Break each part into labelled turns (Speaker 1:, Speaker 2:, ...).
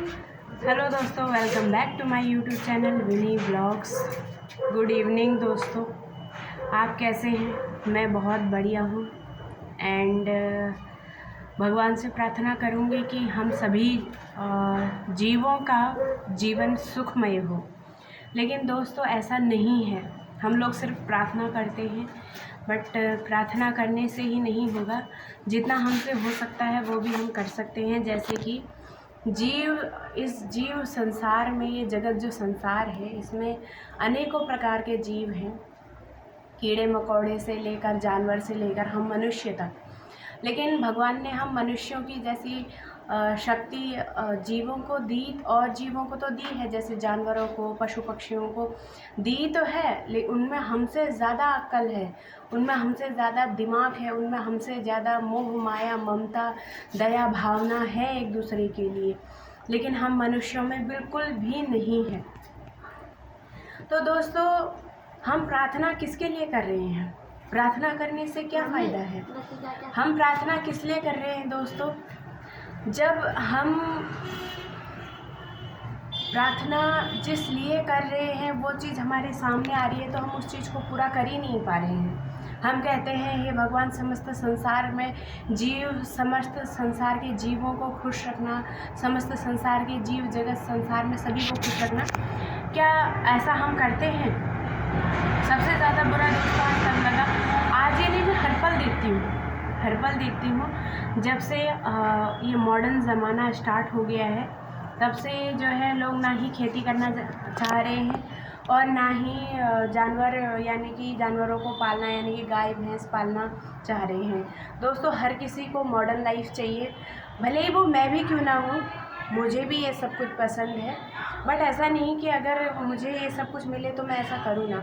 Speaker 1: Hello दोस्तों, welcome back to my YouTube channel Vini blogs. Good evening दोस्तों, आप कैसे हैं? मैं बहुत बढ़िया हूँ एंड भगवान से प्रार्थना करूँगी कि हम सभी जीवों का जीवन सुखमय हो। लेकिन दोस्तों ऐसा नहीं है, हम लोग सिर्फ प्रार्थना करते हैं बट प्रार्थना करने से ही नहीं होगा। जितना हमसे हो सकता है वो भी हम कर सकते हैं। जैसे कि इस जीव संसार में, ये जगत जो संसार है इसमें अनेकों प्रकार के जीव हैं, कीड़े मकोड़े से लेकर जानवर से लेकर हम मनुष्य तक। लेकिन भगवान ने हम मनुष्यों की जैसी शक्ति जीवों को दी, और जीवों को तो दी है, जैसे जानवरों को, पशु पक्षियों को दी तो है, लेकिन उनमें हमसे ज़्यादा अक्ल है, उनमें हमसे ज़्यादा दिमाग है, उनमें हमसे ज़्यादा मोह माया ममता दया भावना है एक दूसरे के लिए। लेकिन हम मनुष्यों में बिल्कुल भी नहीं है। तो दोस्तों, हम प्रार्थना किसके लिए कर रहे हैं? प्रार्थना करने से क्या फ़ायदा है? हम प्रार्थना किस लिए कर रहे हैं दोस्तों? जब हम प्रार्थना जिस लिए कर रहे हैं वो चीज़ हमारे सामने आ रही है तो हम उस चीज़ को पूरा कर ही नहीं पा रहे हैं। हम कहते हैं हे भगवान, समस्त संसार में समस्त संसार के जीवों को खुश रखना, समस्त संसार के जीव जगत संसार में सभी को खुश रखना। क्या ऐसा हम करते हैं? सबसे ज़्यादा बुरा दोस्तों आज तब लगा, आज ये नहीं, मैं हर पल देखती हूँ जब से ये मॉडर्न ज़माना स्टार्ट हो गया है, तब से जो है लोग ना ही खेती करना चाह रहे हैं और ना ही जानवर यानी कि जानवरों को पालना यानी कि गाय भैंस पालना चाह रहे हैं। दोस्तों, हर किसी को मॉडर्न लाइफ चाहिए, भले ही वो मैं भी क्यों ना हूँ, मुझे भी ये सब कुछ पसंद है। बट ऐसा नहीं कि अगर मुझे ये सब कुछ मिले तो मैं ऐसा करूँ ना।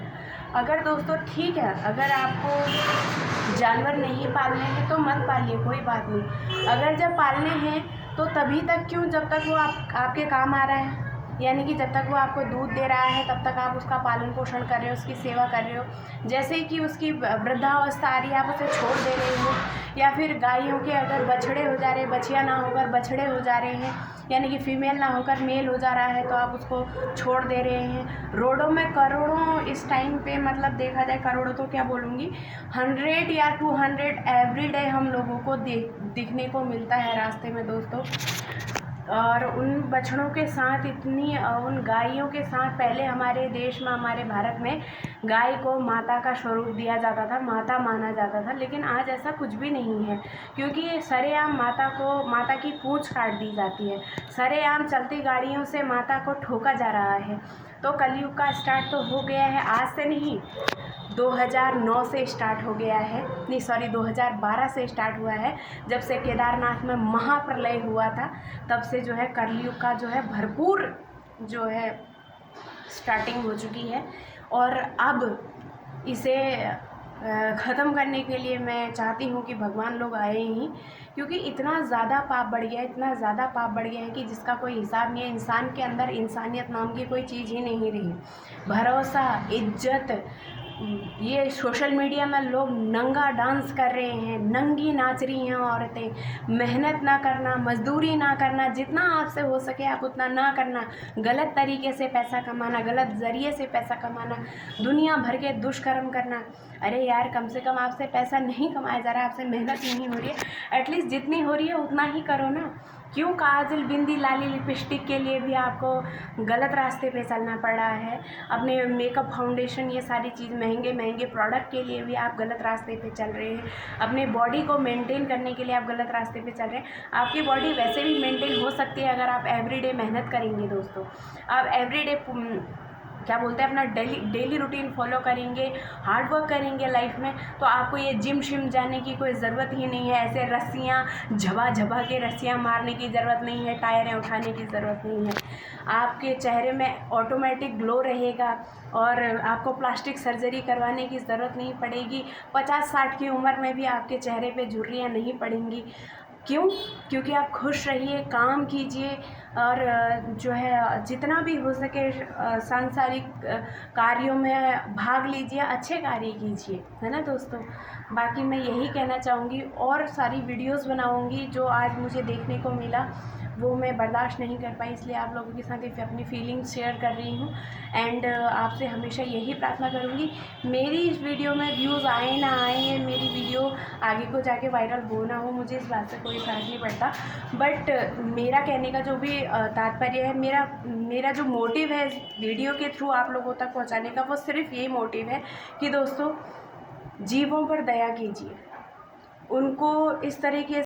Speaker 1: अगर दोस्तों ठीक है, अगर आपको जानवर नहीं पालने हैं तो मत पालिए, कोई बात नहीं। अगर जब पालने हैं तो तभी तक क्यों, जब तक वो आपके काम आ रहा है, यानी कि जब तक वो आपको दूध दे रहा है तब तक आप उसका पालन पोषण कर रहे हो, उसकी सेवा कर रहे हो। जैसे ही कि उसकी वृद्धावस्था आ रही है आप उसे छोड़ दे रहे हो, या फिर गायों के अगर बछड़े हो जा रहे हैं, बछिया ना होकर बछड़े हो जा रहे हैं, यानी कि फीमेल ना होकर मेल हो जा रहा है तो आप उसको छोड़ दे रहे हैं। रोडों में करोड़ों इस टाइम पे, मतलब देखा जाए करोड़ों तो क्या बोलूँगी, 100 या 200 एवरी डे हम लोगों को दिखने को मिलता है रास्ते में दोस्तों। और उन बछड़ों के साथ उन गायों के साथ पहले हमारे देश में, हमारे भारत में गाय को माता का स्वरूप दिया जाता था, माता माना जाता था। लेकिन आज ऐसा कुछ भी नहीं है, क्योंकि सरेआम माता की पूंछ काट दी जाती है, सरेआम चलती गाड़ियों से माता को ठोका जा रहा है। तो कलयुग का स्टार्ट तो हो गया है, आज से नहीं, 2009 से स्टार्ट हो गया है, नहीं सॉरी 2012 से स्टार्ट हुआ है, जब से केदारनाथ में महाप्रलय हुआ था, तब से जो है कलयुग का जो है भरपूर जो है स्टार्टिंग हो चुकी है। और अब इसे ख़त्म करने के लिए मैं चाहती हूँ कि भगवान लोग आए ही, क्योंकि इतना ज़्यादा पाप बढ़ गया है, इतना ज़्यादा पाप बढ़ गया है कि जिसका कोई हिसाब नहीं है। इंसान के अंदर इंसानियत नाम की कोई चीज़ ही नहीं रही, भरोसा, इज्जत। ये सोशल मीडिया में लोग नंगा डांस कर रहे हैं, नंगी नाच रही हैं औरतें, मेहनत ना करना, मजदूरी ना करना, जितना आपसे हो सके आप उतना ना करना, गलत तरीके से पैसा कमाना, गलत ज़रिए से पैसा कमाना, दुनिया भर के दुष्कर्म करना। अरे यार, कम से कम आपसे पैसा नहीं कमाया जा रहा, आपसे मेहनत नहीं हो रही है, एटलीस्ट जितनी हो रही है उतना ही करो ना। क्यों काजल बिंदी लाली लिपस्टिक के लिए भी आपको गलत रास्ते पे चलना पड़ रहा है? अपने मेकअप फाउंडेशन ये सारी चीज़ महंगे प्रोडक्ट के लिए भी आप गलत रास्ते पे चल रहे हैं। अपने बॉडी को मेंटेन करने के लिए आप गलत रास्ते पे चल रहे हैं। आपकी बॉडी वैसे भी मेंटेन हो सकती है अगर आप एवरीडे मेहनत करेंगे दोस्तों। आप एवरीडे क्या बोलते हैं, अपना डेली रूटीन फॉलो करेंगे, हार्ड वर्क करेंगे लाइफ में, तो आपको ये जिम शिम जाने की कोई ज़रूरत ही नहीं है। ऐसे रस्सियाँ झबा के रस्सियाँ मारने की ज़रूरत नहीं है, टायरें उठाने की ज़रूरत नहीं है। आपके चेहरे में ऑटोमेटिक ग्लो रहेगा और आपको प्लास्टिक सर्जरी करवाने की ज़रूरत नहीं पड़ेगी। 50-60 की उम्र में भी आपके चेहरे पे झुर्रियाँ नहीं पड़ेंगी। क्यों? क्योंकि आप खुश रहिए, काम कीजिए और जो है जितना भी हो सके सांसारिक कार्यों में भाग लीजिए, अच्छे कार्य कीजिए, है ना दोस्तों। बाकी मैं यही कहना चाहूँगी, और सारी वीडियोस बनाऊँगी जो आज मुझे देखने को मिला वो मैं बर्दाश्त नहीं कर पाई, इसलिए आप लोगों के साथ एक अपनी फीलिंग्स शेयर कर रही हूँ। एंड आपसे हमेशा यही प्रार्थना करूँगी, मेरी इस वीडियो में व्यूज़ आए ना आए, मेरी वीडियो आगे को जाके वायरल हो ना हो, मुझे इस बात से कोई फ़र्क नहीं पड़ता। बट मेरा कहने का जो भी तात्पर्य है, मेरा जो मोटिव है इस वीडियो के थ्रू आप लोगों तक पहुँचाने का, वो सिर्फ ये मोटिव है कि दोस्तों जीवों पर दया कीजिए, उनको इस तरीके